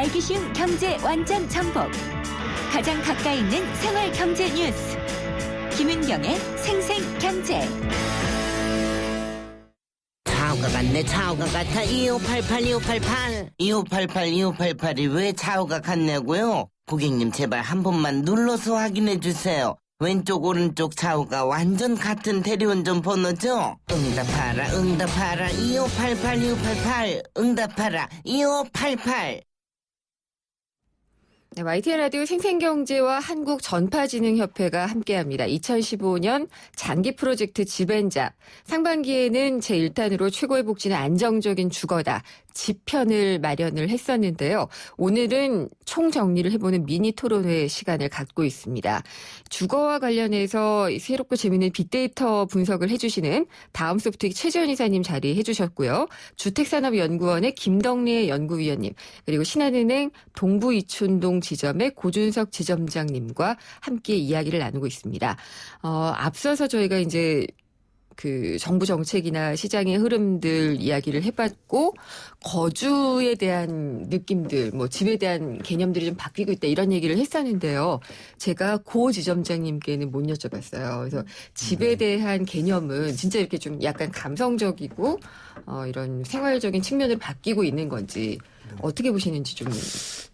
알기 쉬운 경제 완전 정복. 가장 가까이 있는 생활 경제 뉴스. 김은경의 생생경제. 차오가 같네. 차오가 같아. 2588 2588이 왜 차오가 같냐고요? 고객님 제발 한 번만 눌러서 확인해 주세요. 왼쪽 오른쪽 차오가 완전 같은 대리운전 번호죠? 응답하라 2588 응답하라 2588. 네, YTN 라디오 생생경제와 한국전파진흥협회가 함께합니다. 2015년 장기 프로젝트 집앤잡. 상반기에는 제1탄으로 최고의 복지는 안정적인 주거다. 집편을 마련을 했었는데요. 오늘은 총정리를 해보는 미니 토론회 시간을 갖고 있습니다. 주거와 관련해서 새롭고 재미있는 빅데이터 분석을 해주시는 다음소프트의 최재현 이사님 자리해 주셨고요. 주택산업연구원의 김덕래 연구위원님, 그리고 신한은행 동부이촌동 지점의 고준석 지점장님과 함께 이야기를 나누고 있습니다. 앞서서 저희가 이제 그 정부 정책이나 시장의 흐름들 이야기를 해봤고, 거주에 대한 느낌들, 뭐 집에 대한 개념들이 좀 바뀌고 있다 이런 얘기를 했었는데요. 제가 고 지점장님께는 못 여쭤봤어요. 그래서 집에 대한 개념은 진짜 이렇게 좀 약간 감성적이고 이런 생활적인 측면으로 바뀌고 있는 건지 어떻게 보시는지 좀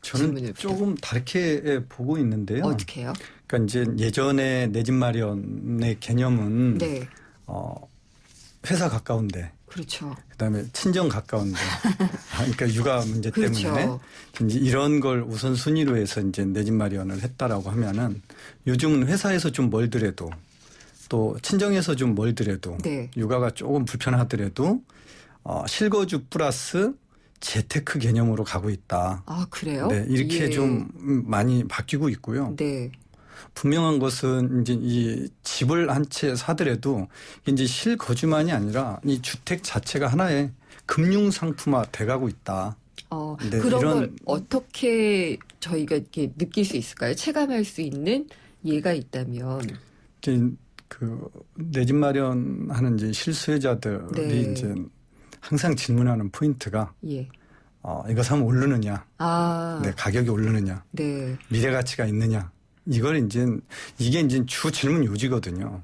저는 조금 다르게 보고 있는데요. 어떻게 해요? 그러니까 이제 예전에 내 집 마련의 개념은 네. 회사 가까운데, 그렇죠. 그다음에 친정 가까운데, 그러니까 육아 문제 그렇죠. 때문에 이제 이런 걸 우선 순위로 해서 이제 내 집 마련을 했다라고 하면은, 요즘은 회사에서 좀 멀더라도 또 친정에서 좀 멀더라도 네. 육아가 조금 불편하더라도 실거주 플러스 재테크 개념으로 가고 있다. 아, 그래요? 네, 이렇게 예. 좀 많이 바뀌고 있고요. 네. 분명한 것은 이제 이 집을 한 채 사더라도 이제 실거주만이 아니라 이 주택 자체가 하나의 금융 상품화 돼가고 있다. 네, 그런 이런 걸 어떻게 저희가 이렇게 느낄 수 있을까요? 체감할 수 있는 예가 있다면. 이제 그 내 집 마련하는 이제 실수요자들이 네. 이제 항상 질문하는 포인트가 예. 이거 사면 오르느냐, 아. 네, 가격이 오르느냐, 네. 미래 가치가 있느냐. 이걸 이게 이제 주 질문 요지거든요.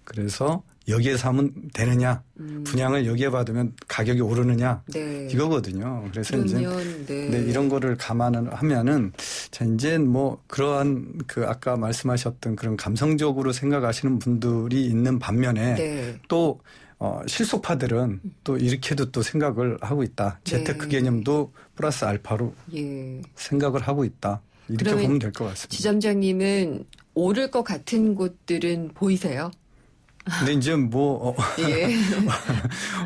그래서 여기에 사면 되느냐, 분양을 여기에 받으면 가격이 오르느냐, 네. 이거거든요. 그래서 그러면 이제 네, 이런 거를 감안을 하면은 자 이제 뭐 그러한 그 아까 말씀하셨던 그런 감성적으로 생각하시는 분들이 있는 반면에 네. 또 실속파들은 또 이렇게도 또 생각을 하고 있다. 재테크 네. 개념도 플러스 알파로 예. 생각을 하고 있다. 이렇게 그러면 보면 될 것 같습니다. 지점장님은 오를 것 같은 곳들은 보이세요? 근데 이제 뭐 예.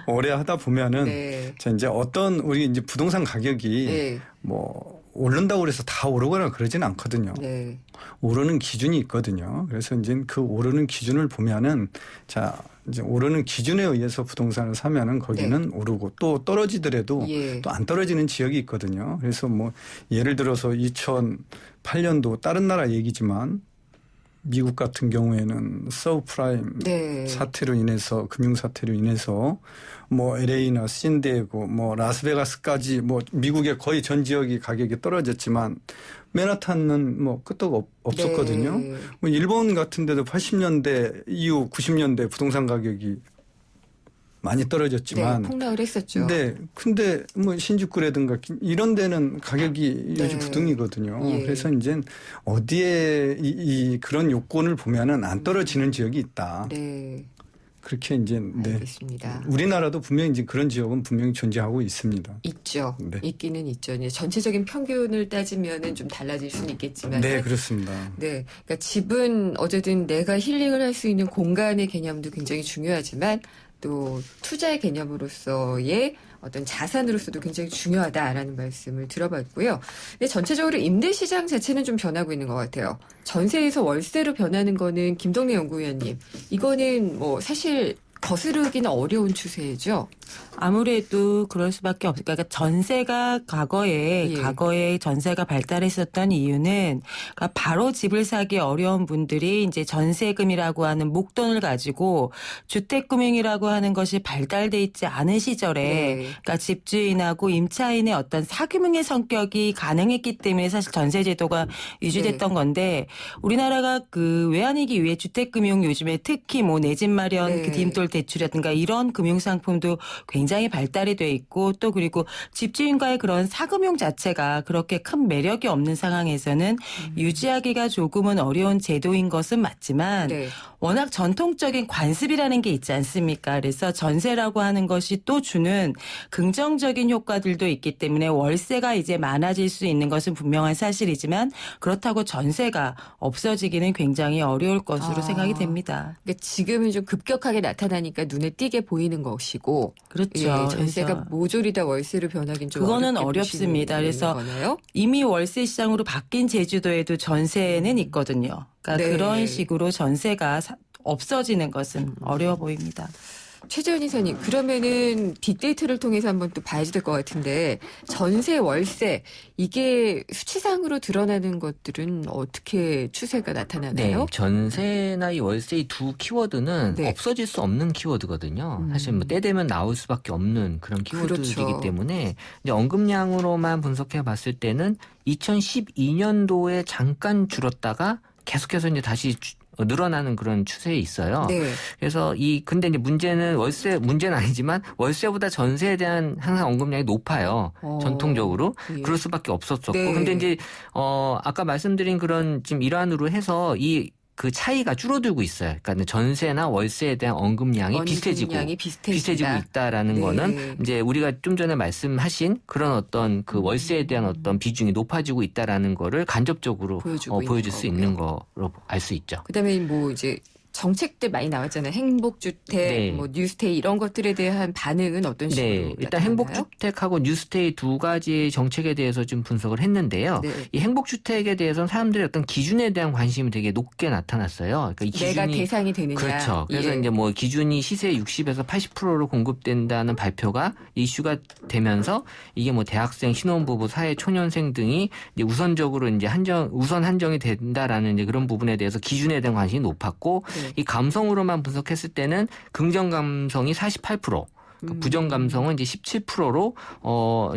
오래 하다 보면은 네. 자 이제 어떤 우리 이제 부동산 가격이 네. 뭐 오른다고 그래서 다 오르거나 그러지는 않거든요. 네. 오르는 기준이 있거든요. 그래서 이제 그 오르는 기준을 보면은 자 이제 오르는 기준에 의해서 부동산을 사면은 거기는 오르고 또 떨어지더라도 예. 또 안 떨어지는 지역이 있거든요. 그래서 뭐 예를 들어서 2008년도 다른 나라 얘기지만 미국 같은 경우에는 서브프라임 네. 사태로 인해서 금융 사태로 인해서 뭐 LA나 샌디에고 뭐 라스베가스까지 뭐 미국의 거의 전 지역이 가격이 떨어졌지만 맨하탄은 뭐 끄떡 없었거든요. 네. 뭐 일본 같은 데도 80년대 이후 90년대 부동산 가격이 많이 떨어졌지만 네, 폭락을 했었죠. 네, 근데 뭐 신주쿠라든가 이런 데는 가격이 네. 요즘 부등이거든요. 예. 그래서 이제 어디에 이 그런 요건을 보면은 안 떨어지는 지역이 있다. 네. 그렇게 이제 네. 알겠습니다. 우리나라도 분명히 이제 그런 지역은 분명히 존재하고 있습니다. 있죠. 네. 있기는 있죠. 이제 전체적인 평균을 따지면은 좀 달라질 수는 있겠지만. 네, 그렇습니다. 네. 그러니까 집은 어쨌든 내가 힐링을 할 수 있는 공간의 개념도 굉장히 중요하지만 또 투자의 개념으로서의 어떤 자산으로서도 굉장히 중요하다라는 말씀을 들어봤고요. 근데 전체적으로 임대 시장 자체는 좀 변하고 있는 것 같아요. 전세에서 월세로 변하는 거는 김덕래 연구위원님, 이거는 뭐 사실 거스르기는 어려운 추세죠. 아무래도 그럴 수밖에 없을 그러니까 전세가 과거에 전세가 발달했었던 이유는 그러니까 바로 집을 사기 어려운 분들이 이제 전세금이라고 하는 목돈을 가지고 주택금융이라고 하는 것이 발달돼 있지 않은 시절에 그러니까 집주인하고 임차인의 어떤 사금융의 성격이 가능했기 때문에 사실 전세제도가 유지됐던 건데 우리나라가 그 외환위기 이후에 주택금융 요즘에 특히 뭐 내 집 마련 그 디딤돌 대출이라든가 이런 금융상품도 굉장히 발달이 돼 있고 또 그리고 집주인과의 그런 사금융 자체가 그렇게 큰 매력이 없는 상황에서는 유지하기가 조금은 어려운 제도인 것은 맞지만 워낙 전통적인 관습이라는 게 있지 않습니까? 그래서 전세라고 하는 것이 또 주는 긍정적인 효과들도 있기 때문에 월세가 이제 많아질 수 있는 것은 분명한 사실이지만 그렇다고 전세가 없어지기는 굉장히 어려울 것으로 생각이 됩니다. 그러니까 지금은 좀 급격하게 나타나니까 눈에 띄게 보이는 것이고 그렇죠. 전세가 모조리 다 월세로 변하긴 좀 그거는 어렵습니다. 그래서 거네요? 이미 월세 시장으로 바뀐 제주도에도 전세는 있거든요. 그러니까 그런 식으로 전세가 없어지는 것은 어려워 보입니다. 최재원 이사님, 그러면은 빅데이터를 통해서 한번 또 봐야지 될 것 같은데 전세, 월세 이게 수치상으로 드러나는 것들은 어떻게 추세가 나타나나요? 네, 전세나 이 월세 이 두 키워드는 없어질 수 없는 키워드거든요. 사실 뭐 때 되면 나올 수밖에 없는 그런 키워드이기 때문에 이제 언급량으로만 분석해 봤을 때는 2012년도에 잠깐 줄었다가 계속해서 이제 다시 늘어나는 그런 추세에 있어요. 그래서 근데 이제 문제는 아니지만 월세보다 전세에 대한 항상 언급량이 높아요. 전통적으로. 그럴 수밖에 없었었고. 근데 이제, 아까 말씀드린 그런 지금 일환으로 해서 그 차이가 줄어들고 있어요. 그러니까 전세나 월세에 대한 언급량이 비슷해지고 있다라는 거는 이제 우리가 좀 전에 말씀하신 그런 어떤 그 월세에 대한 어떤 비중이 높아지고 있다라는 거를 간접적으로 보여줄 수 있는 거로 알 수 있죠. 그다음에 뭐 이제 정책들 많이 나왔잖아요. 행복주택, 뭐 뉴스테이 이런 것들에 대한 반응은 어떤 식으로 나타나나요? 일단 행복주택하고 뉴스테이 두 가지 정책에 대해서 좀 분석을 했는데요. 이 행복주택에 대해서는 사람들의 어떤 기준에 대한 관심이 되게 높게 나타났어요. 그러니까 이 기준이 내가 대상이 되느냐. 그렇죠. 그래서 이제 뭐 기준이 시세 60에서 80%로 공급된다는 발표가 이슈가 되면서 이게 뭐 대학생, 신혼부부, 사회 초년생 등이 이제 우선적으로 이제 우선 한정이 된다라는 이제 그런 부분에 대해서 기준에 대한 관심이 높았고 이 감성으로만 분석했을 때는 긍정 감성이 48%, 부정 감성은 이제 17%로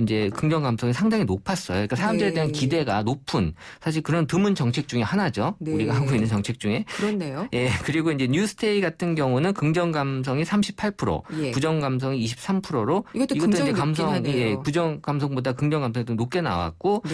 이제 긍정 감성이 상당히 높았어요. 그러니까 사람들에 대한 기대가 높은 사실 그런 드문 정책 중에 하나죠. 우리가 하고 있는 정책 중에. 그렇네요. 그리고 이제 뉴스테이 같은 경우는 긍정 감성이 38%, 부정 감성이 23%로 이것도 이제 감성이 부정 감성보다 긍정 감성이 더 높게 나왔고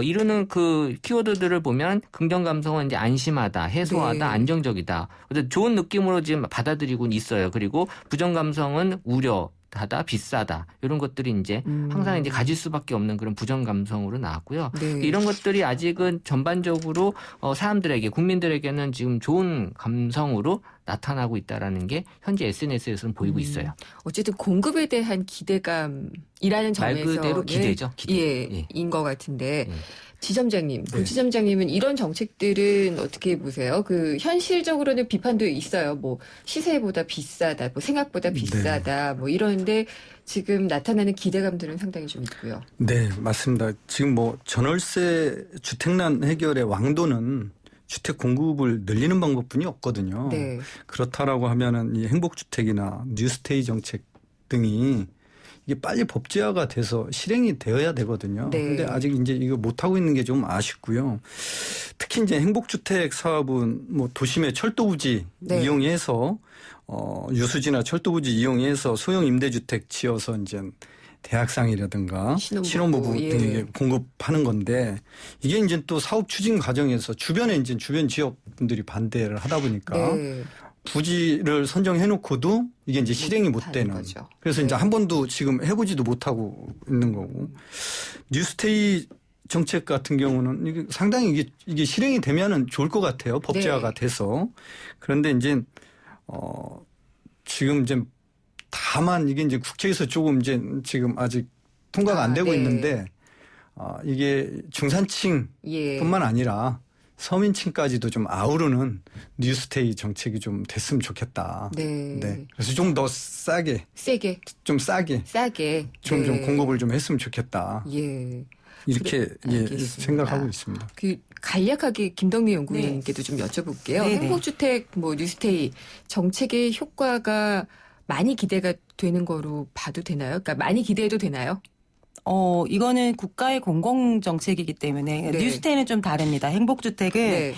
이루는 그 키워드들을 보면 긍정 감성은 이제 안심하다, 해소하다, 안정적이다. 좋은 느낌으로 지금 받아들이고 있어요. 그리고 부정 감성은 우려 하다, 비싸다 이런 것들이 이제 항상 이제 가질 수밖에 없는 그런 부정 감성으로 나왔고요. 이런 것들이 아직은 전반적으로 사람들에게 국민들에게는 지금 좋은 감성으로 나타나고 있다라는 게 현재 SNS에서는 보이고 있어요. 어쨌든 공급에 대한 기대감이라는 점에서 말 그대로 기대죠. 인 것 같은데. 지점장님, 지점장님은 이런 정책들은 어떻게 보세요? 그 현실적으로는 비판도 있어요. 뭐 시세보다 비싸다, 뭐 생각보다 비싸다, 뭐 이런데 지금 나타나는 기대감들은 상당히 좀 있고요. 네, 맞습니다. 지금 뭐 전월세 주택난 해결의 왕도는 주택 공급을 늘리는 방법뿐이 없거든요. 그렇다라고 하면은 이 행복주택이나 뉴스테이 정책 등이 이게 빨리 법제화가 돼서 실행이 되어야 되거든요. 근데 아직 이제 이거 못하고 있는 게 좀 아쉽고요. 특히 이제 행복주택 사업은 뭐 도심의 철도부지 이용해서 유수지나 철도부지 이용해서 소형 임대주택 지어서 이제 대학상이라든가 신혼부부 등에게 공급하는 건데 이게 이제 또 사업 추진 과정에서 주변에 이제 주변 지역 분들이 반대를 하다 보니까 부지를 선정해 놓고도 이게 이제 실행이 못 되는 거죠. 그래서 이제 한 번도 지금 해보지도 못하고 있는 거고 뉴스테이 정책 같은 경우는 이게 상당히 이게 실행이 되면은 좋을 것 같아요. 법제화가 돼서. 그런데 이제 지금 이제 다만 이게 이제 국회에서 조금 이제 지금 아직 통과가 안 되고 있는데 이게 중산층뿐만 아니라 서민층까지도 좀 아우르는 뉴스테이 정책이 좀 됐으면 좋겠다. 네. 그래서 좀 더 세게 좀 공급을 좀 했으면 좋겠다. 예. 이렇게 알겠습니다. 생각하고 있습니다. 그 간략하게 김덕미 연구위원님께도 좀 여쭤볼게요. 네네. 행복주택 뉴스테이 정책의 효과가 많이 기대가 되는 거로 봐도 되나요? 그러니까 많이 기대해도 되나요? 이거는 국가의 공공정책이기 때문에 네. 뉴스테이는 좀 다릅니다. 행복주택은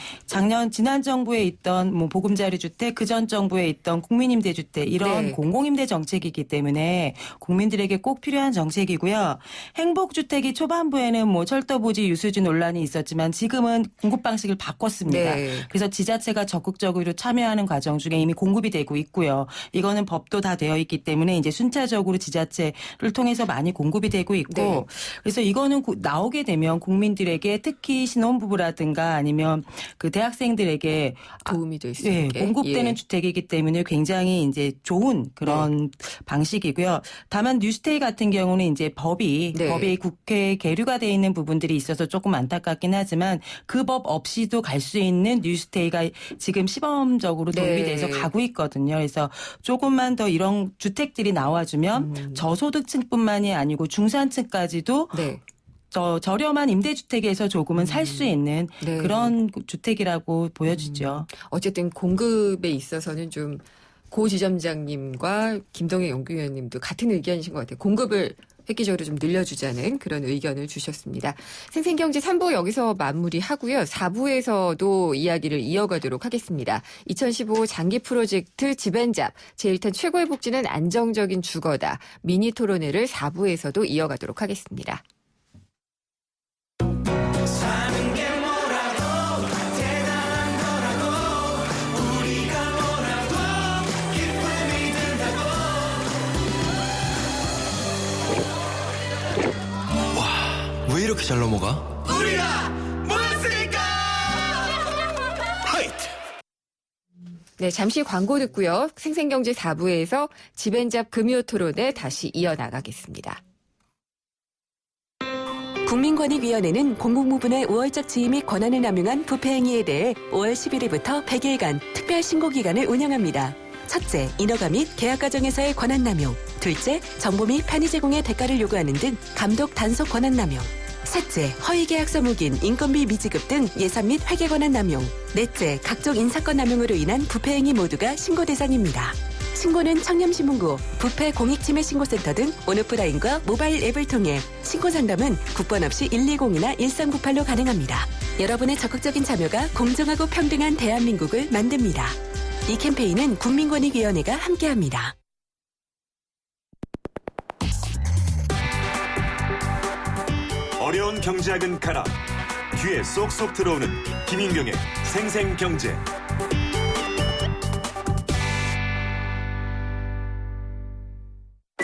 지난 정부에 있던 보금자리 주택, 그전 정부에 있던 국민임대주택 이런 공공임대 정책이기 때문에 국민들에게 꼭 필요한 정책이고요. 행복주택이 초반부에는 철도부지 유수지 논란이 있었지만 지금은 공급 방식을 바꿨습니다. 그래서 지자체가 적극적으로 참여하는 과정 중에 이미 공급이 되고 있고요. 이거는 법도 다 되어 있기 때문에 이제 순차적으로 지자체를 통해서 많이 공급이 되고 있고 그래서 이거는 나오게 되면 국민들에게 특히 신혼부부라든가 아니면 그 대학생들에게 도움이 될 수 있게 공급되는 주택이기 때문에 굉장히 이제 좋은 그런 방식이고요. 다만 뉴스테이 같은 경우는 이제 법이 국회에 계류가 되어 있는 부분들이 있어서 조금 안타깝긴 하지만 그 법 없이도 갈 수 있는 뉴스테이가 지금 시범적으로 도입이 돼서 가고 있거든요. 그래서 조금만 더 이런 주택들이 나와주면 저소득층뿐만이 아니고 중산층 까지도 저렴한 임대주택에서 조금은 살 수 있는 그런 주택이라고 보여지죠. 어쨌든 공급에 있어서는 좀 고 지점장님과 김동혁 연구위원님도 같은 의견이신 것 같아요. 공급을 획기적으로 좀 늘려주자는 그런 의견을 주셨습니다. 생생경제 3부 여기서 마무리하고요. 4부에서도 이야기를 이어가도록 하겠습니다. 2015 장기 프로젝트 집앤잡, 제1탄 최고의 복지는 안정적인 주거다. 미니 토론회를 4부에서도 이어가도록 하겠습니다. 사는 게 뭐라고 대단한 거라고 우리가 뭐라고 기쁨이 든다고 왜 이렇게 잘 넘어가? 우리가 모였으니까 하이트. 네, 잠시 광고 듣고요. 생생경제 4부에서 집앤잡 금요 토론회 다시 이어나가겠습니다. 국민권익위원회는 공공부문의 우월적 지위 및 권한을 남용한 부패 행위에 대해 5월 11일부터 100일간 특별 신고 기간을 운영합니다. 첫째, 인허가 및 계약 과정에서의 권한 남용. 둘째, 정보 및 편의 제공의 대가를 요구하는 등 감독 단속 권한 남용. 셋째, 허위 계약서 묵인, 인건비 미지급 등 예산 및 회계 권한 남용. 넷째, 각종 인사권 남용으로 인한 부패 행위 모두가 신고 대상입니다. 신고는 청렴신문고, 부패 공익침해신고센터 등 온오프라인과 모바일 앱을 통해 신고 상담은 국번 없이 120이나 1398로 가능합니다. 여러분의 적극적인 참여가 공정하고 평등한 대한민국을 만듭니다. 이 캠페인은 국민권익위원회가 함께합니다. 어려운 경제학은 가라. 귀에 쏙쏙 들어오는 김인경의 생생경제.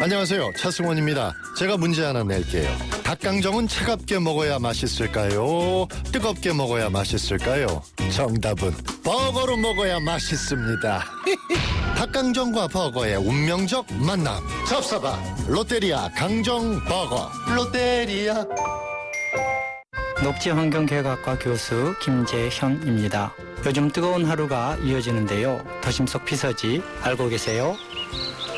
안녕하세요. 차승원입니다. 제가 문제 하나 낼게요. 닭강정은 차갑게 먹어야 맛있을까요? 뜨겁게 먹어야 맛있을까요? 정답은 버거로 먹어야 맛있습니다. 닭강정과 버거의 운명적 만남. 접사바 롯데리아 강정버거. 롯데리아. 녹지환경계획학과 교수 김재현입니다. 요즘 뜨거운 하루가 이어지는데요. 도심 속 피서지 알고 계세요?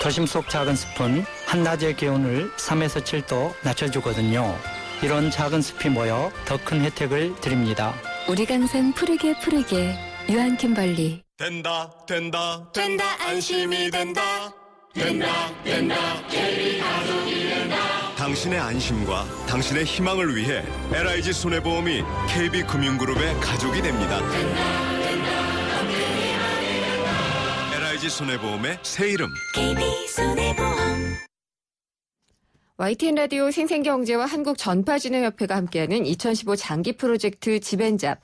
도심 속 작은 숲은 한낮의 기온을 3에서 7도 낮춰주거든요. 이런 작은 숲이 모여 더 큰 혜택을 드립니다. 우리 강산 푸르게 유한 킴벌리. 된다 안심이 된다 KB 가족이 된다. 당신의 안심과 당신의 희망을 위해 LIG 손해보험이 KB금융그룹의 가족이 됩니다. LIG 손해보험의 새 이름 KB손해보험. YTN 라디오 생생경제와 한국전파진흥협회가 함께하는 2015 장기 프로젝트 집앤잡,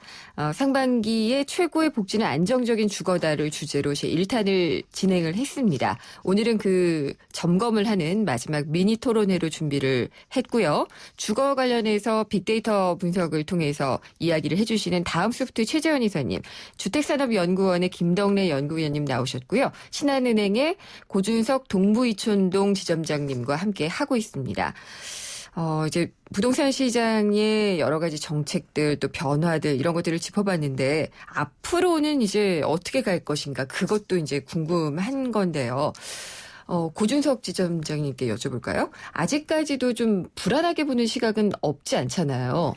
상반기의 최고의 복지는 안정적인 주거다를 주제로 제1탄을 진행을 했습니다. 오늘은 그 점검을 하는 마지막 미니 토론회로 준비를 했고요. 주거 관련해서 빅데이터 분석을 통해서 이야기를 해주시는 다음소프트 최재원 이사님, 주택산업연구원의 김덕래 연구위원님 나오셨고요. 신한은행의 고준석 동부이촌동 지점장님과 함께 하고 있습니다. 이제 부동산 시장의 여러 가지 정책들 또 변화들 이런 것들을 짚어봤는데 앞으로는 이제 어떻게 갈 것인가 그것도 이제 궁금한 건데요. 고준석 지점장님께 여쭤볼까요? 아직까지도 좀 불안하게 보는 시각은 없지 않잖아요.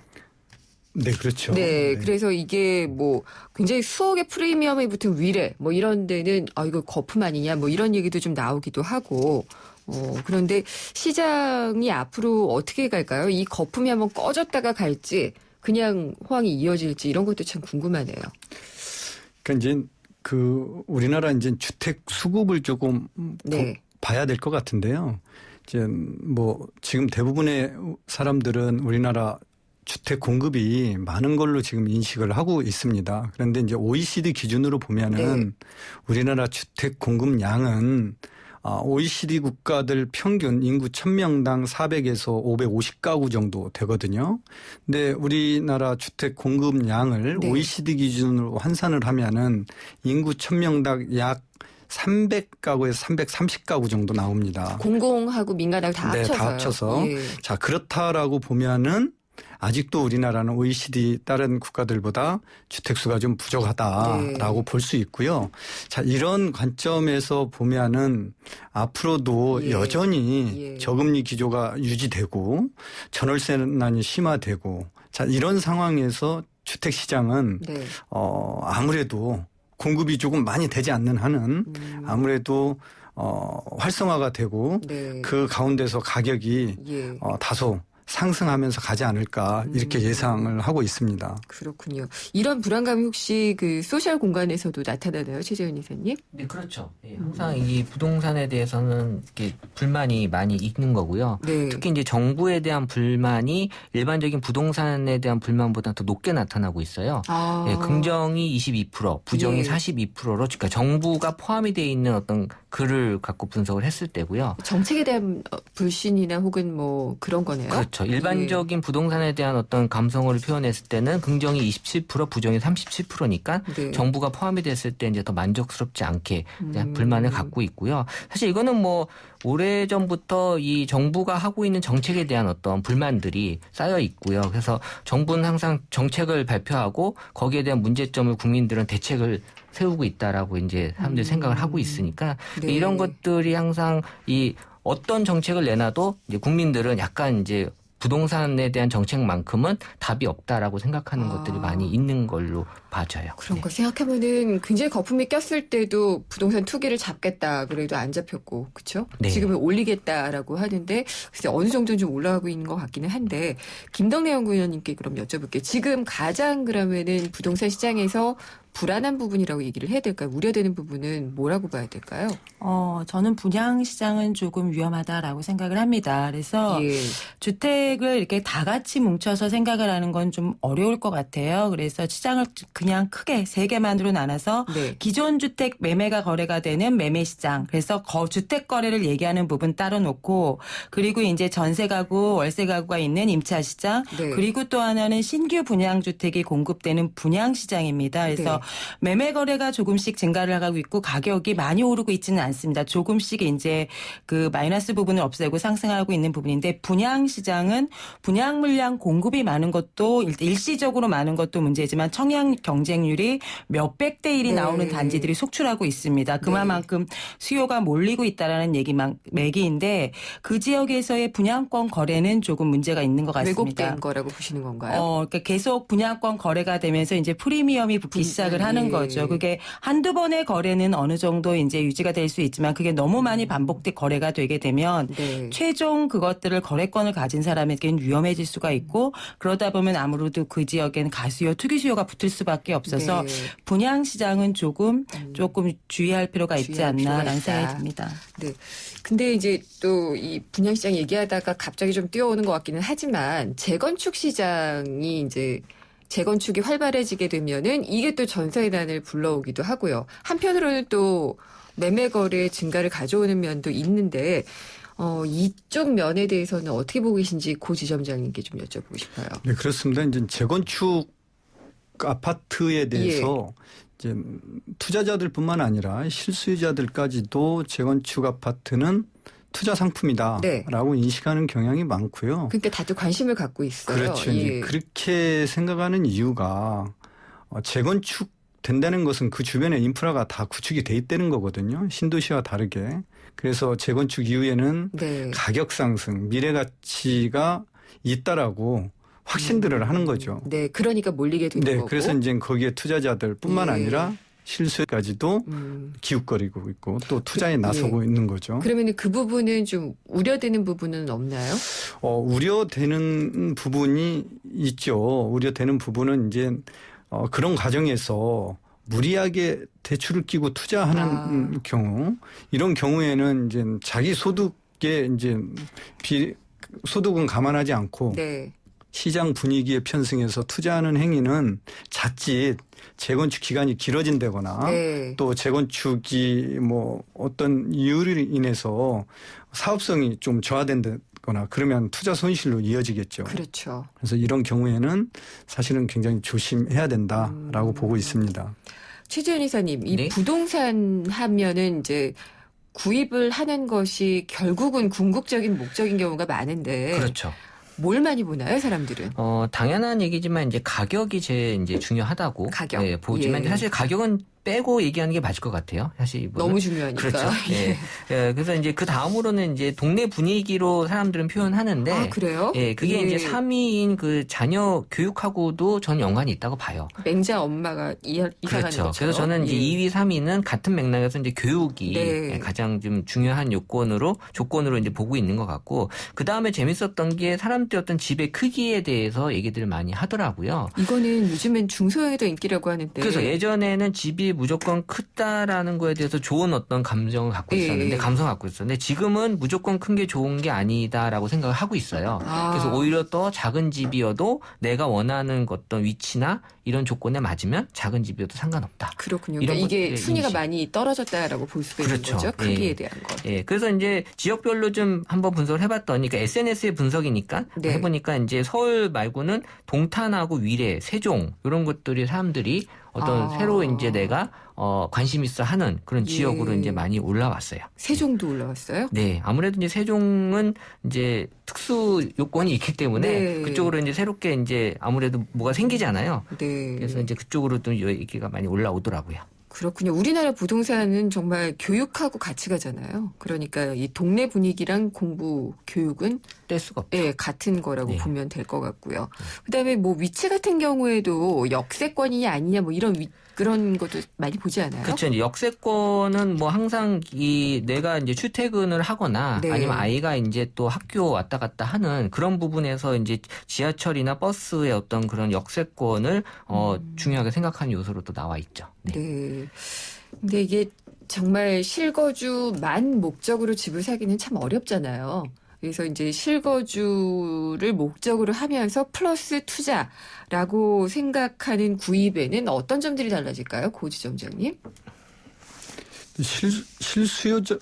네, 그렇죠. 네, 그래서 이게 뭐 굉장히 수억의 프리미엄이 붙은 위례 뭐 이런 데는 이거 거품 아니냐 뭐 이런 얘기도 좀 나오기도 하고 그런데 시장이 앞으로 어떻게 갈까요? 이 거품이 한번 꺼졌다가 갈지 그냥 호황이 이어질지 이런 것도 참 궁금하네요. 그러니까 이제 우리나라 이제 주택 수급을 조금 네. 봐야 될 것 같은데요. 이제 뭐 지금 대부분의 사람들은 우리나라 주택 공급이 많은 걸로 지금 인식을 하고 있습니다. 그런데 이제 OECD 기준으로 보면은 우리나라 주택 공급량은 OECD 국가들 평균 인구 1000명당 400에서 550가구 정도 되거든요. 근데 우리나라 주택 공급량을 OECD 기준으로 환산을 하면은 인구 1000명당 약 300가구에서 330가구 정도 나옵니다. 공공하고 민간하고 다 합쳐서요. 다 합쳐서. 예. 자, 그렇다라고 보면은 아직도 우리나라는 OECD 다른 국가들보다 주택수가 좀 부족하다라고 볼 수 있고요. 자, 이런 관점에서 보면은 앞으로도 여전히 저금리 기조가 유지되고 전월세난이 심화되고 자, 이런 상황에서 주택시장은 아무래도 공급이 조금 많이 되지 않는 한은 아무래도 활성화가 되고 그 가운데서 가격이 다소 상승하면서 가지 않을까 이렇게 예상을 하고 있습니다. 그렇군요. 이런 불안감이 혹시 그 소셜 공간에서도 나타나나요, 최재현 이사님? 네, 그렇죠. 네, 항상 이 부동산에 대해서는 이렇게 불만이 많이 있는 거고요. 네. 특히 이제 정부에 대한 불만이 일반적인 부동산에 대한 불만보다 더 높게 나타나고 있어요. 네, 긍정이 22%, 부정이 42%로, 그러니까 정부가 포함이 되어 있는 어떤 글을 갖고 분석을 했을 때고요. 정책에 대한 불신이나 혹은 뭐 그런 거네요. 그렇죠. 일반적인 부동산에 대한 어떤 감성을 표현했을 때는 긍정이 27%, 부정이 37%니까 정부가 포함이 됐을 때 이제 더 만족스럽지 않게 불만을 갖고 있고요. 사실 이거는 뭐 오래전부터 이 정부가 하고 있는 정책에 대한 어떤 불만들이 쌓여 있고요. 그래서 정부는 항상 정책을 발표하고 거기에 대한 문제점을 국민들은 대책을 세우고 있다라고 이제 사람들이 생각을 하고 있으니까 이런 것들이 항상 이 어떤 정책을 내놔도 이제 국민들은 약간 이제 부동산에 대한 정책만큼은 답이 없다라고 생각하는 것들이 많이 있는 걸로 봐져요. 그런 거 생각하면은 굉장히 거품이 꼈을 때도 부동산 투기를 잡겠다 그래도 안 잡혔고 그렇죠? 네. 지금은 올리겠다라고 하는데 글쎄 어느 정도는 좀 올라가고 있는 것 같기는 한데 김덕래 연구위원님께 그럼 여쭤볼게요. 지금 가장 그러면은 부동산 시장에서 불안한 부분이라고 얘기를 해야 될까요? 우려되는 부분은 뭐라고 봐야 될까요? 저는 분양 시장은 조금 위험하다라고 생각을 합니다. 그래서 주택을 이렇게 다 같이 뭉쳐서 생각을 하는 건 좀 어려울 것 같아요. 그래서 시장을 그냥 크게 세 개만으로 나눠서 기존 주택 매매가 거래가 되는 매매 시장. 그래서 주택 거래를 얘기하는 부분 따로 놓고 그리고 이제 전세 가구, 월세 가구가 있는 임차 시장. 그리고 또 하나는 신규 분양 주택이 공급되는 분양 시장입니다. 그래서 매매 거래가 조금씩 증가를 하고 있고 가격이 많이 오르고 있지는 않습니다. 조금씩 이제 그 마이너스 부분을 없애고 상승하고 있는 부분인데 분양 시장은 분양 물량 공급이 많은 것도 일시적으로 많은 것도 문제지만 청약 경쟁률이 몇백 대 1이 나오는 단지들이 속출하고 있습니다. 그만큼 수요가 몰리고 있다라는 얘기인데 그 지역에서의 분양권 거래는 조금 문제가 있는 것 같습니다. 왜곡된 거라고 보시는 건가요? 그러니까 계속 분양권 거래가 되면서 이제 프리미엄이 붙기 시작을 하는 거죠. 그게 한두 번의 거래는 어느 정도 이제 유지가 될 수 있지만 그게 너무 많이 반복돼 거래가 되게 되면 최종 그것들을 거래권을 가진 사람에게는 위험해질 수가 있고 그러다 보면 아무래도 그 지역에는 가수요, 투기 수요가 붙을 수밖에 없어서 분양 시장은 조금 주의할 필요가 있지 않나라는 생각이 듭니다. 네. 근데 이제 또 이 분양 시장 얘기하다가 갑자기 좀 뛰어오는 것 같기는 하지만 재건축 시장이 이제 재건축이 활발해지게 되면은 이게 또 전세난을 불러오기도 하고요. 한편으로는 또 매매 거래 증가를 가져오는 면도 있는데 이쪽 면에 대해서는 어떻게 보고 계신지 고 지점장님께 좀 여쭤보고 싶어요. 네, 그렇습니다. 이제 재건축 아파트에 대해서 이제 투자자들뿐만 아니라 실수요자들까지도 재건축 아파트는 투자 상품이다라고 인식하는 경향이 많고요. 그러니까 다들 관심을 갖고 있어요. 그렇죠. 이제 그렇게 생각하는 이유가 재건축 된다는 것은 그 주변에 인프라가 다 구축이 돼 있다는 거거든요. 신도시와 다르게. 그래서 재건축 이후에는 가격 상승, 미래 가치가 있다라고 확신들을 하는 거죠. 네, 그러니까 몰리게 되는 거고. 그래서 이제 거기에 투자자들뿐만 아니라 실수까지도 기웃거리고 있고 또 투자에 나서고 있는 거죠. 그러면 그 부분은 좀 우려되는 부분은 없나요? 우려되는 부분이 있죠. 우려되는 부분은 이제 그런 과정에서 무리하게 대출을 끼고 투자하는 경우, 이런 경우에는 이제 자기 소득에 이제 소득은 감안하지 않고 시장 분위기에 편승해서 투자하는 행위는 자칫 재건축 기간이 길어진다거나 또 재건축이 뭐 어떤 이유로 인해서 사업성이 좀 저하된다거나 그러면 투자 손실로 이어지겠죠. 그렇죠. 그래서 이런 경우에는 사실은 굉장히 조심해야 된다라고 보고 있습니다. 최재현 이사님, 이 부동산 하면은 이제 구입을 하는 것이 결국은 궁극적인 목적인 경우가 많은데. 그렇죠. 뭘 많이 보나요, 사람들은? 당연한 얘기지만 이제 가격이 제일 이제 중요하다고. 가격. 보지만 사실 가격은 빼고 얘기하는 게 맞을 것 같아요. 사실 너무 중요하니까. 그렇죠. 그래서 이제 그 다음으로는 이제 동네 분위기로 사람들은 표현하는데. 아, 그래요? 그게 이제 3위인 그 자녀 교육하고도 저는 연관이 있다고 봐요. 맹자 엄마가 이사가는 그렇죠. 것처럼. 그래서 저는 이제 2위, 3위는 같은 맥락에서 이제 교육이 가장 좀 중요한 조건으로 이제 보고 있는 것 같고, 그 다음에 재밌었던 게 사람들이 어떤 집의 크기에 대해서 얘기들을 많이 하더라고요. 이거는 요즘엔 중소형이 더 인기라고 하는데. 그래서 예전에는 집이 무조건 크다라는 거에 대해서 좋은 어떤 감성을 갖고 있었는데, 지금은 무조건 큰 게 좋은 게 아니다라고 생각을 하고 있어요. 그래서 오히려 더 작은 집이어도 내가 원하는 어떤 위치나 이런 조건에 맞으면 작은 집이어도 상관없다. 그렇군요. 그러니까 이게 순위가 많이 떨어졌다라고 볼 수가 있는 거죠. 크기에 대한 것. 그래서 이제 지역별로 좀 한번 분석을 해봤더니, 그러니까 SNS의 분석이니까 해보니까 이제 서울 말고는 동탄하고 위례, 세종 이런 것들이 사람들이 어떤 새로 이제 내가 관심 있어 하는 그런 지역으로 이제 많이 올라왔어요. 세종도 올라왔어요? 네, 아무래도 이제 세종은 이제 특수 요건이 있기 때문에 그쪽으로 이제 새롭게 이제 아무래도 뭐가 생기잖아요. 그래서 이제 그쪽으로 또 얘기가 많이 올라오더라고요. 그렇군요. 우리나라 부동산은 정말 교육하고 같이 가잖아요. 그러니까 이 동네 분위기랑 공부, 교육은 뗄 수가 없죠. 같은 거라고 보면 될 것 같고요. 그다음에 뭐 위치 같은 경우에도 역세권이냐 아니냐 뭐 그런 것도 많이 보지 않아요? 그렇죠. 이제 역세권은 뭐 항상 내가 이제 출퇴근을 하거나 아니면 아이가 이제 또 학교 왔다 갔다 하는 그런 부분에서 이제 지하철이나 버스의 어떤 그런 역세권을 중요하게 생각하는 요소로 또 나와 있죠. 네. 근데 이게 정말 실거주만 목적으로 집을 사기는 참 어렵잖아요. 그래서 이제 실거주를 목적으로 하면서 플러스 투자라고 생각하는 구입에는 어떤 점들이 달라질까요? 고지점장님?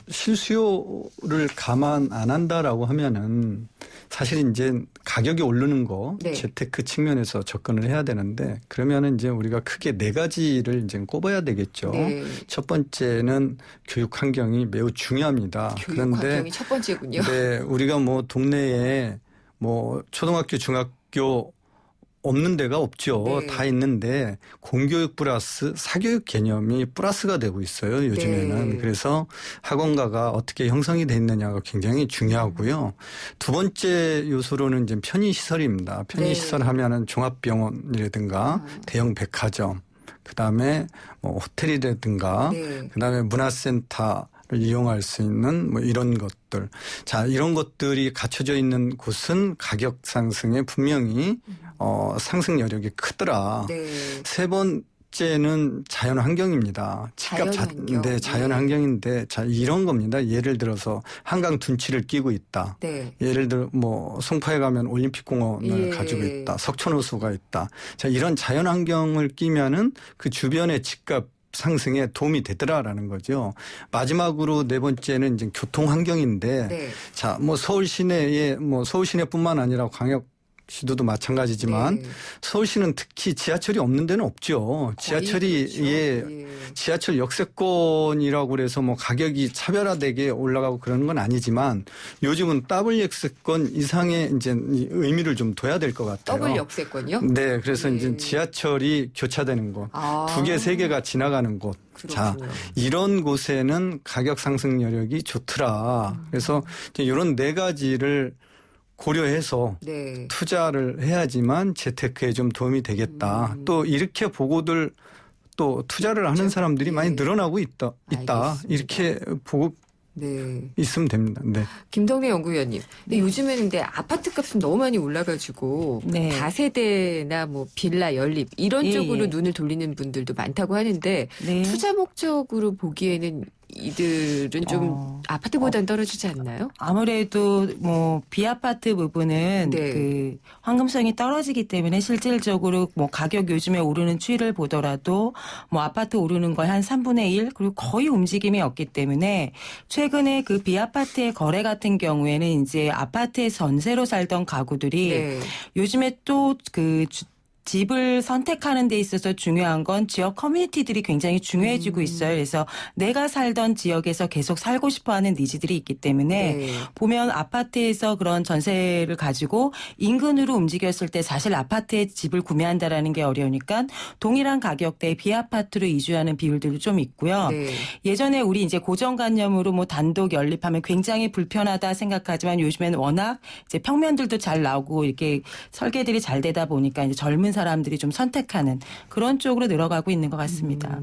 실수요를 감안 안 한다라고 하면은 사실 이제 가격이 오르는 거 재테크 측면에서 접근을 해야 되는데, 그러면은 이제 우리가 크게 4가지를 이제 꼽아야 되겠죠. 첫 번째는 교육 환경이 매우 중요합니다. 교육 환경이 첫 번째군요. 네, 우리가 뭐 동네에 뭐 초등학교, 중학교 없는 데가 없죠. 다 있는데 공교육 플러스 사교육 개념이 플러스가 되고 있어요. 요즘에는. 그래서 학원가가 어떻게 형성이 돼 있느냐가 굉장히 중요하고요. 두 번째 요소로는 이제 편의시설입니다. 편의시설 하면은 종합병원이라든가 대형 백화점, 그다음에 뭐 호텔이라든가 그다음에 문화센터 이용할 수 있는 뭐 이런 것들. 자, 이런 것들이 갖춰져 있는 곳은 가격 상승에 분명히 상승 여력이 크더라. 세 번째는 자연 환경입니다. 자연 환경인데 자, 이런 겁니다. 예를 들어서 한강 둔치를 끼고 있다. 예를 들어 뭐 송파에 가면 올림픽 공원을 가지고 있다. 석촌호수가 있다. 자, 이런 자연 환경을 끼면은 그 주변의 집값 상승에 도움이 되더라라는 거죠. 마지막으로 네 번째는 이제 교통 환경인데, 자, 뭐 서울 시내뿐만 아니라 광역 시도도 마찬가지지만 네. 서울시는 특히 지하철이 없는 데는 없죠. 지하철이 그렇죠. 예, 지하철 역세권이라고 그래서 뭐 가격이 차별화되게 올라가고 그러는 건 아니지만 요즘은 더블 역세권 이상의 이제 의미를 좀 둬야 될 것 같아요. 더블 역세권이요? 네, 그래서 네. 이제 지하철이 교차되는 곳, 아. 2개, 3개가 지나가는 곳. 자, 그렇군요. 이런 곳에는 가격 상승 여력이 좋더라. 그래서 이제 이런 네 가지를 고려해서 네. 투자를 해야지만 재테크에 좀 도움이 되겠다. 또 이렇게 보고들 또 투자를 하는 사람들이 많이 늘어나고 있다. 알겠습니다. 이렇게 보고 네. 있으면 됩니다. 네. 김덕래 연구위원님. 근데 요즘에는 근데 아파트 값은 너무 많이 올라가지고 네. 다세대나 뭐 빌라 연립 이런 예, 쪽으로 예. 눈을 돌리는 분들도 많다고 하는데 네. 투자 목적으로 보기에는 이들은 좀 아파트보다는 떨어지지 않나요? 아무래도 뭐 비아파트 부분은 네. 그 황금성이 떨어지기 때문에 실질적으로 뭐 가격 요즘에 오르는 추이를 보더라도 뭐 아파트 오르는 거의 한 3분의 1 그리고 거의 움직임이 없기 때문에 최근에 그 비아파트의 거래 같은 경우에는 이제 아파트에 전세로 살던 가구들이 네. 요즘에 또 그 집을 선택하는 데 있어서 중요한 건 지역 커뮤니티들이 굉장히 중요해지고 있어요. 그래서 내가 살던 지역에서 계속 살고 싶어하는 니즈들이 있기 때문에 네. 보면 아파트에서 그런 전세를 가지고 인근으로 움직였을 때 사실 아파트에 집을 구매한다라는 게 어려우니까 동일한 가격대의 비아파트로 이주하는 비율들도 좀 있고요. 네. 예전에 우리 이제 고정관념으로 뭐 단독 연립하면 굉장히 불편하다 생각하지만 요즘에는 워낙 이제 평면들도 잘 나오고 이렇게 설계들이 잘 되다 보니까 이제 젊은 사람들이 좀 선택하는 그런 쪽으로 늘어가고 있는 것 같습니다.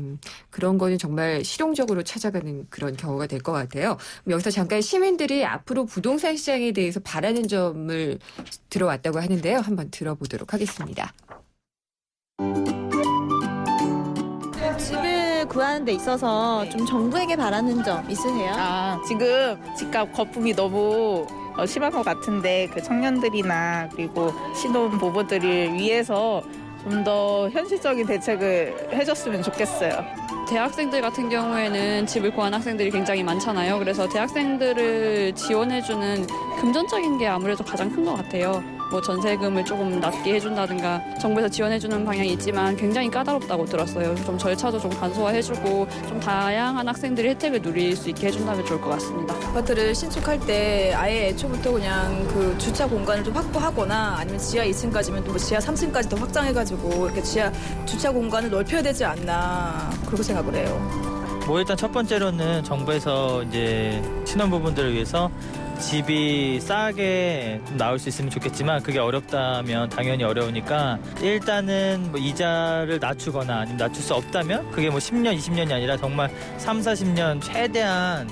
그런 거는 정말 실용적으로 찾아가는 그런 경우가 될 것 같아요. 그럼 여기서 잠깐 시민들이 앞으로 부동산 시장에 대해서 바라는 점을 들어왔다고 하는데요. 한번 들어보도록 하겠습니다. 집을 구하는 데 있어서 좀 정부에게 바라는 점 있으세요? 지금 집값 거품이 너무 심한 것 같은데 그 청년들이나 그리고 신혼 부부들을 위해서 좀 더 현실적인 대책을 해줬으면 좋겠어요. 대학생들 같은 경우에는 집을 구한 학생들이 굉장히 많잖아요. 그래서 대학생들을 지원해주는 금전적인 게 아무래도 가장 큰 것 같아요. 뭐 전세금을 조금 낮게 해준다든가 정부에서 지원해주는 방향이 있지만 굉장히 까다롭다고 들었어요. 좀 절차도 좀 간소화해주고 좀 다양한 학생들이 혜택을 누릴 수 있게 해준다면 좋을 것 같습니다. 아파트를 신축할 때 아예 애초부터 그냥 그 주차 공간을 좀 확보하거나 아니면 지하 2층까지면 또 지하 3층까지 더 확장해가지고 이렇게 지하 주차 공간을 넓혀야 되지 않나 그렇게 생각을 해요. 뭐 일단 첫 번째로는 정부에서 이제 신혼부부들을 위해서 집이 싸게 좀 나올 수 있으면 좋겠지만 그게 어렵다면 당연히 어려우니까 일단은 뭐 이자를 낮추거나 아니면 낮출 수 없다면 그게 뭐 10년, 20년이 아니라 정말 3, 40년 최대한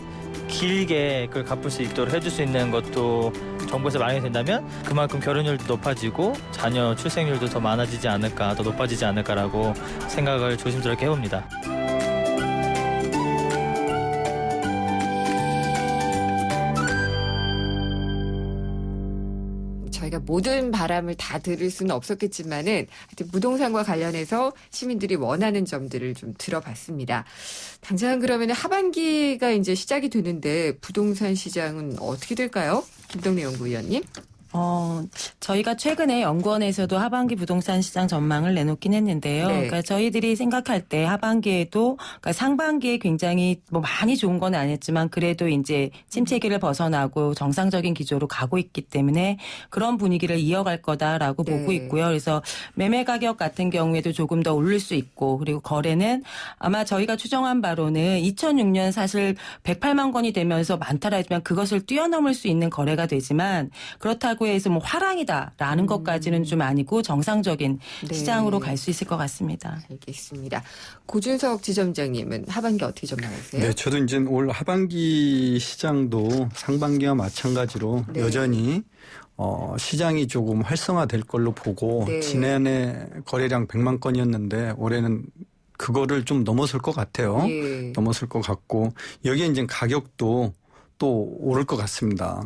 길게 그걸 갚을 수 있도록 해줄 수 있는 것도 정부에서 마련이 된다면 그만큼 결혼율도 높아지고 자녀 출생률도 더 많아지지 않을까, 더 높아지지 않을까라고 생각을 조심스럽게 해봅니다. 저희가 모든 바람을 다 들을 수는 없었겠지만은 하여튼 부동산과 관련해서 시민들이 원하는 점들을 좀 들어봤습니다. 당장 그러면 하반기가 이제 시작이 되는데 부동산 시장은 어떻게 될까요? 김덕래 연구위원님. 저희가 최근에 연구원에서도 하반기 부동산 시장 전망을 내놓긴 했는데요. 네. 그러니까 저희들이 생각할 때 하반기에도 그러니까 상반기에 굉장히 뭐 많이 좋은 건 아니었지만 그래도 이제 침체기를 벗어나고 정상적인 기조로 가고 있기 때문에 그런 분위기를 이어갈 거다라고 네. 보고 있고요. 그래서 매매 가격 같은 경우에도 조금 더 오를 수 있고 그리고 거래는 아마 저희가 추정한 바로는 2006년 사실 108만 건이 되면서 많다라 했지만 그것을 뛰어넘을 수 있는 거래가 되지만 그렇다고 해서 뭐 화랑이다라는 것까지는 좀 아니고 정상적인 네. 시장으로 갈 수 있을 것 같습니다. 알겠습니다. 고준석 지점장님은 하반기 어떻게 전망하세요? 네, 저도 이제 올 하반기 시장도 상반기와 마찬가지로 네. 여전히 시장이 조금 활성화될 걸로 보고 네. 지난해 거래량 100만 건이었는데 올해는 그거를 좀 넘어설 것 같아요. 예. 넘어설 것 같고 여기에 이제 가격도 또 오를 것 같습니다.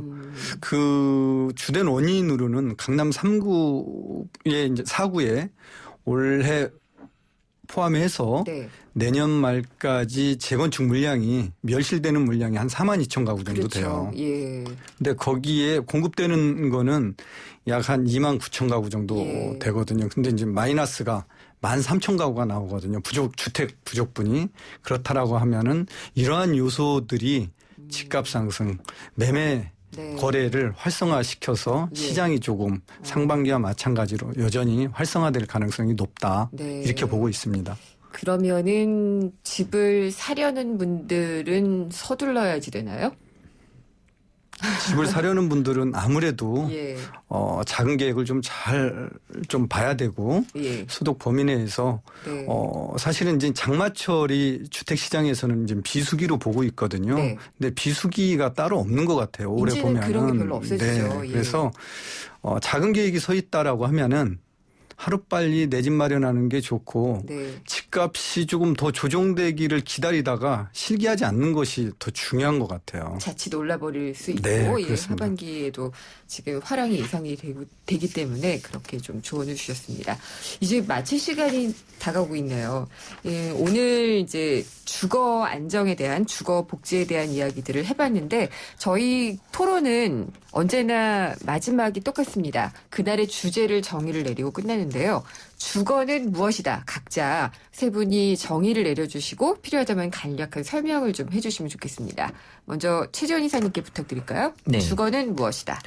그 주된 원인으로는 강남 3구의 이제 4구에 올해 포함해서 네. 내년 말까지 재건축 물량이 멸실되는 물량이 한 4만 2천 가구 정도 그렇죠. 돼요. 예. 근데 거기에 공급되는 거는 약 한 2만 9천 가구 정도 예. 되거든요. 근데 이제 마이너스가 13,000 가구가 나오거든요. 주택 부족분이. 그렇다라고 하면은 이러한 요소들이 집값 상승, 매매 네. 거래를 활성화시켜서 예. 시장이 조금 상반기와 마찬가지로 여전히 활성화될 가능성이 높다. 네. 이렇게 보고 있습니다. 그러면은 집을 사려는 분들은 서둘러야지 되나요? 집을 사려는 분들은 아무래도 예. 작은 계획을 좀 잘 좀 봐야 되고 예. 소득 범위 내에서 네. 사실은 이제 장마철이 주택 시장에서는 이제 비수기로 보고 있거든요. 네. 근데 비수기가 따로 없는 것 같아요. 올해 이제는 보면은. 그런 게 별로 없어지죠. 네. 예. 그래서 작은 계획이 서 있다라고 하면은 하루빨리 내 집 마련하는 게 좋고 네. 집값이 조금 더 조정되기를 기다리다가 실기하지 않는 것이 더 중요한 것 같아요. 자칫 올라버릴 수 있고 네, 예, 그렇습니다. 하반기에도 지금 화랑이 예상이 되기 때문에 그렇게 좀 조언을 주셨습니다. 이제 마칠 시간이 다가오고 있네요. 예, 오늘 이제 주거 안정에 대한 주거 복지에 대한 이야기들을 해봤는데 저희 토론은 언제나 마지막이 똑같습니다. 그날의 주제를 정의를 내리고 끝나는데요. 주거는 무엇이다. 각자 세 분이 정의를 내려주시고 필요하다면 간략한 설명을 좀 해주시면 좋겠습니다. 먼저 최재원 이사님께 부탁드릴까요? 네. 주거는 무엇이다.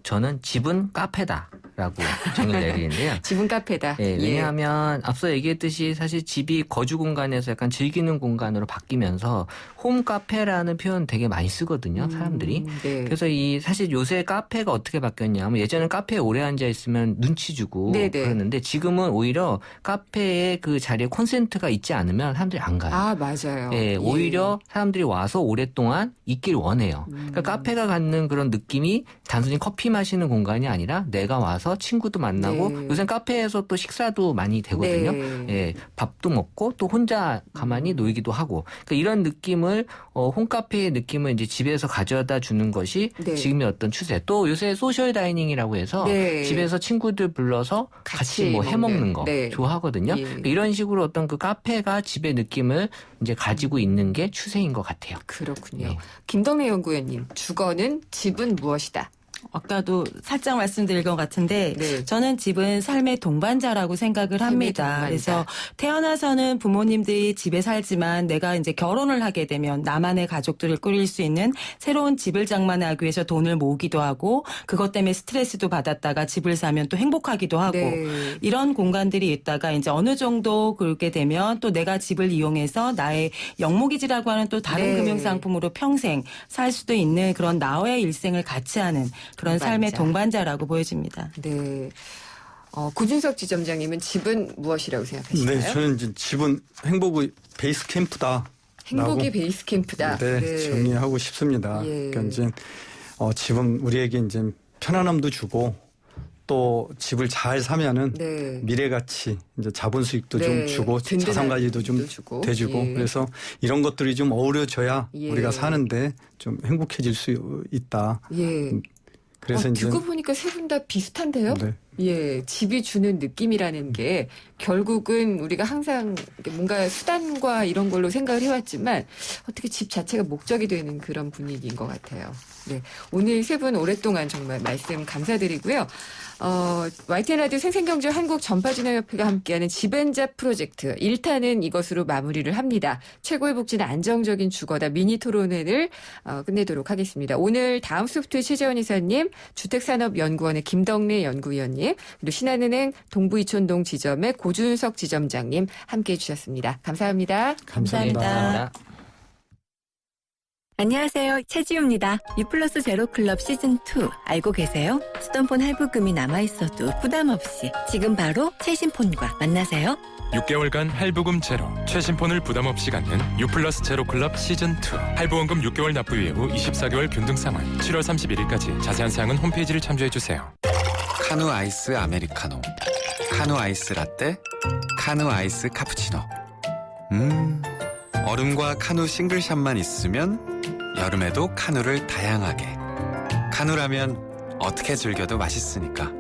저는 집은 카페다라고 정의를 내리는데요. 집은 카페다. 네, 예. 왜냐하면 앞서 얘기했듯이 사실 집이 거주 공간에서 약간 즐기는 공간으로 바뀌면서 홈 카페라는 표현 되게 많이 쓰거든요, 사람들이. 네. 그래서 사실 요새 카페가 어떻게 바뀌었냐면 예전에는 카페에 오래 앉아 있으면 눈치 주고 네네. 그랬는데 지금은 오히려 카페에 그 자리에 콘센트가 있지 않으면 사람들이 안 가요. 아, 맞아요. 예, 오히려 사람들이 와서 오랫동안 있길 원해요. 그러니까 카페가 갖는 그런 느낌이 단순히 커피 마시는 공간이 아니라 내가 와서 친구도 만나고 네. 요새 카페에서 또 식사도 많이 되거든요. 네. 예, 밥도 먹고 또 혼자 가만히 놀기도 하고 그러니까 이런 느낌을 홈카페의 느낌을 이제 집에서 가져다 주는 것이 네. 지금의 어떤 추세. 또 요새 소셜 다이닝이라고 해서 네. 집에서 친구들 불러서 같이 뭐 해먹는 거 네. 좋아하거든요. 예. 그러니까 이런 식으로 어떤 그 카페가 집의 느낌을 이제 가지고 있는 게 추세인 것 같아요. 그렇군요. 네. 김덕래 연구위원님, 주거는 집은 무엇이다. 아까도 살짝 말씀드릴 것 같은데 네. 저는 집은 삶의 동반자라고 생각을 합니다. 동반자. 그래서 태어나서는 부모님들이 집에 살지만 내가 이제 결혼을 하게 되면 나만의 가족들을 꾸릴 수 있는 새로운 집을 장만하기 위해서 돈을 모으기도 하고 그것 때문에 스트레스도 받았다가 집을 사면 또 행복하기도 하고 네. 이런 공간들이 있다가 이제 어느 정도 그렇게 되면 또 내가 집을 이용해서 나의 영모기지라고 하는 또 다른 네. 금융상품으로 평생 살 수도 있는 그런 나의 일생을 같이 하는 그런 동반자. 삶의 동반자라고 보여집니다. 네. 구준석 지점장님은 집은 무엇이라고 생각하시나요? 네, 저는 이제 집은 행복의 베이스 캠프다. 행복이 베이스 캠프다. 네, 정리하고 싶습니다. 예. 그러니까 이제 집은 우리에게 이제 편안함도 주고 또 집을 잘 사면은 네. 미래 가치, 이제 자본 수익도 네, 좀 주고 든든한 자산 관리도 좀 수익도 주고. 돼주고 예. 그래서 이런 것들이 좀 어우러져야 예. 우리가 사는데 좀 행복해질 수 있다. 예. 그래서 이제 듣고 보니까 세 분 다 비슷한데요? 네. 예, 집이 주는 느낌이라는 게 결국은 우리가 항상 뭔가 수단과 이런 걸로 생각을 해왔지만 어떻게 집 자체가 목적이 되는 그런 분위기인 것 같아요. 네, 오늘 세 분 오랫동안 정말 말씀 감사드리고요. YTN 라디오 생생경제 한국전파진흥협회가 함께하는 집엔자 프로젝트 1탄은 이것으로 마무리를 합니다. 최고의 복지는 안정적인 주거다 미니 토론회를 끝내도록 하겠습니다. 오늘 다음 소프트의 최재원 이사님, 주택산업연구원의 김덕래 연구위원님, 그리고 신한은행 동부이촌동 지점의 고준석 지점장님 함께해 주셨습니다. 감사합니다. 감사합니다. 안녕하세요. 최지우입니다. 유플러스 제로클럽 시즌2 알고 계세요? 쓰던 폰 할부금이 남아있어도 부담 없이 지금 바로 최신폰과 만나세요. 6개월간 할부금 제로, 최신폰을 부담 없이 갖는 유플러스 제로클럽 시즌2 할부원금 6개월 납부 이후 24개월 균등 상환 7월 31일까지 자세한 사항은 홈페이지를 참조해주세요. 카누 아이스 아메리카노, 카누 아이스 라떼, 카누 아이스 카푸치노. 얼음과 카누 싱글샷만 있으면 여름에도 카누를 다양하게. 카누라면 어떻게 즐겨도 맛있으니까.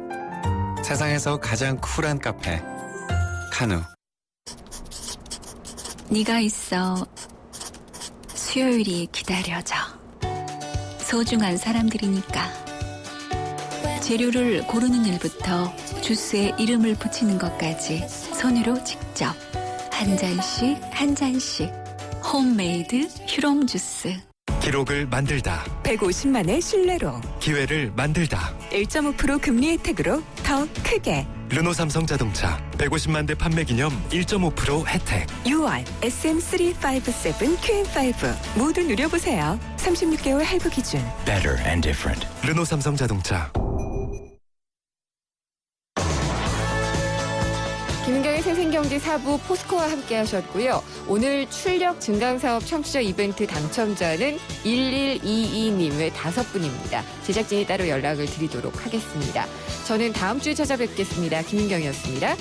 세상에서 가장 쿨한 카페 카누. 네가 있어 수요일이 기다려져. 소중한 사람들이니까. 재료를 고르는 일부터 주스에 이름을 붙이는 것까지 손으로 직접 한 잔씩 한 잔씩 홈메이드 휴롬 주스. 기록을 만들다. 150만의 신뢰로 기회를 만들다. 1.5% 금리 혜택으로 더 크게. 르노 삼성 자동차 150만 대 판매 기념 1.5% 혜택. 6월 SM357 QM5 모두 누려보세요. 36개월 할부 기준. Better and different. 르노 삼성 자동차. 김은경의 생생경제 4부 포스코와 함께 하셨고요. 오늘 출력 증강사업 청취자 이벤트 당첨자는 1122님 외 5분입니다. 제작진이 따로 연락을 드리도록 하겠습니다. 저는 다음 주에 찾아뵙겠습니다. 김은경이었습니다.